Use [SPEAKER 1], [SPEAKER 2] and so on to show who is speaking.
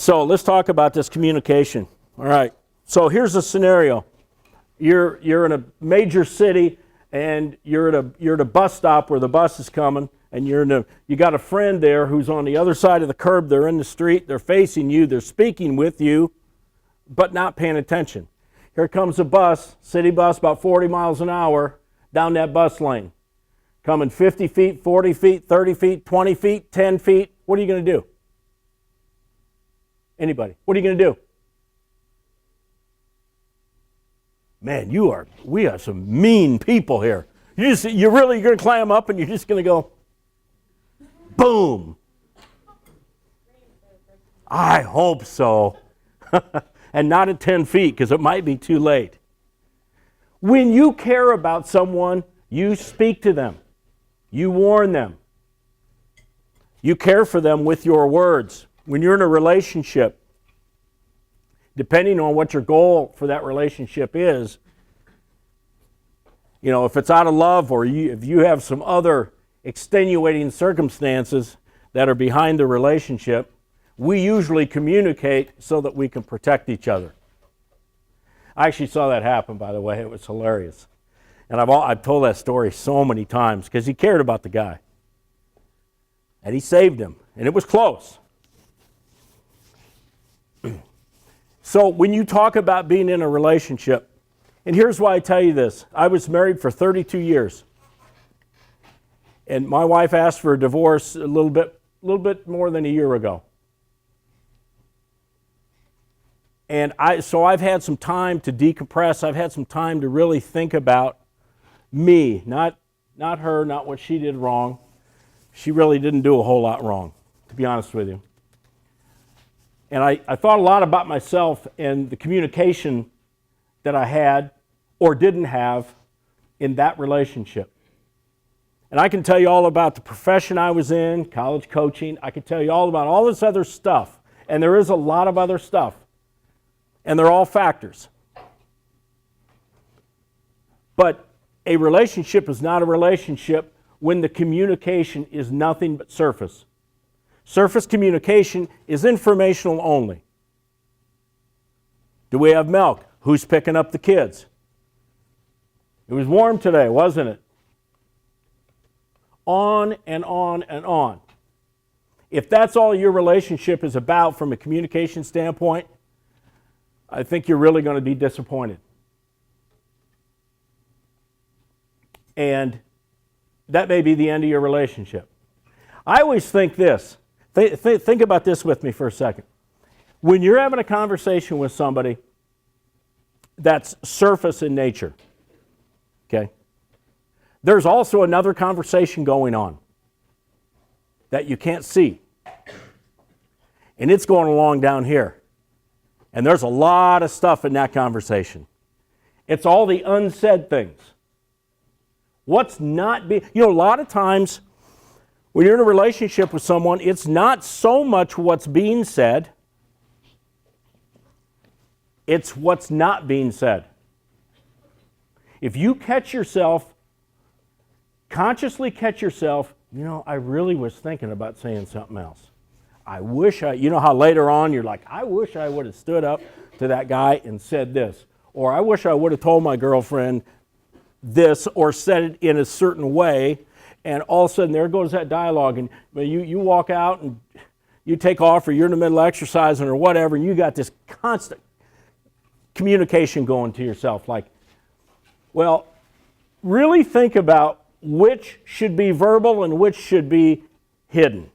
[SPEAKER 1] So let's talk about this communication. All right. So here's a scenario. You're in a major city and you're at a bus stop where the bus is coming, and you got a friend there who's on the other side of the curb. They're in the street. They're facing you. They're speaking with you, but not paying attention. Here comes a bus, city bus, about 40 miles an hour down that bus lane. Coming 50 feet, 40 feet, 30 feet, 20 feet, 10 feet. What are you going to do? Anybody? What are you going to do? Man, we are some mean people here. You're really going to climb up and you're just going to go, boom. I hope so. And not at 10 feet, because it might be too late. When you care about someone, you speak to them. You warn them. You care for them with your words. When you're in a relationship, depending on what your goal for that relationship is, if it's out of love or if you have some other extenuating circumstances that are behind the relationship, we usually communicate so that we can protect each other. I actually saw that happen, by the way. It was hilarious. And I've told that story so many times because he cared about the guy. And he saved him. And it was close. So when you talk about being in a relationship, and here's why I tell you this. I was married for 32 years. And my wife asked for a divorce a little bit more than a year ago. And so I've had some time to decompress. I've had some time to really think about me, not her, not what she did wrong. She really didn't do a whole lot wrong, to be honest with you. And I thought a lot about myself and the communication that I had or didn't have in that relationship. And I can tell you all about the profession I was in, college coaching. I can tell you all about all this other stuff. And there is a lot of other stuff. And they're all factors. But a relationship is not a relationship when the communication is nothing but surface. Surface communication is informational only. Do we have milk? Who's picking up the kids? It was warm today, wasn't it? On and on and on. If that's all your relationship is about from a communication standpoint, I think you're really going to be disappointed. And that may be the end of your relationship. I always think this. Think about this with me for a second. When you're having a conversation with somebody that's surface in nature, okay, there's also another conversation going on that you can't see. And it's going along down here. And there's a lot of stuff in that conversation. It's all the unsaid things. What's not being, a lot of times when you're in a relationship with someone, it's not so much what's being said, it's what's not being said. If you consciously catch yourself, I really was thinking about saying something else. I wish how later on you're like, I wish I would have stood up to that guy and said this. Or I wish I would have told my girlfriend this or said it in a certain way. And all of a sudden there goes that dialogue. And you walk out and you take off, or you're in the middle of exercising or whatever, and you got this constant communication going to yourself. Like, well, really think about which should be verbal and which should be hidden.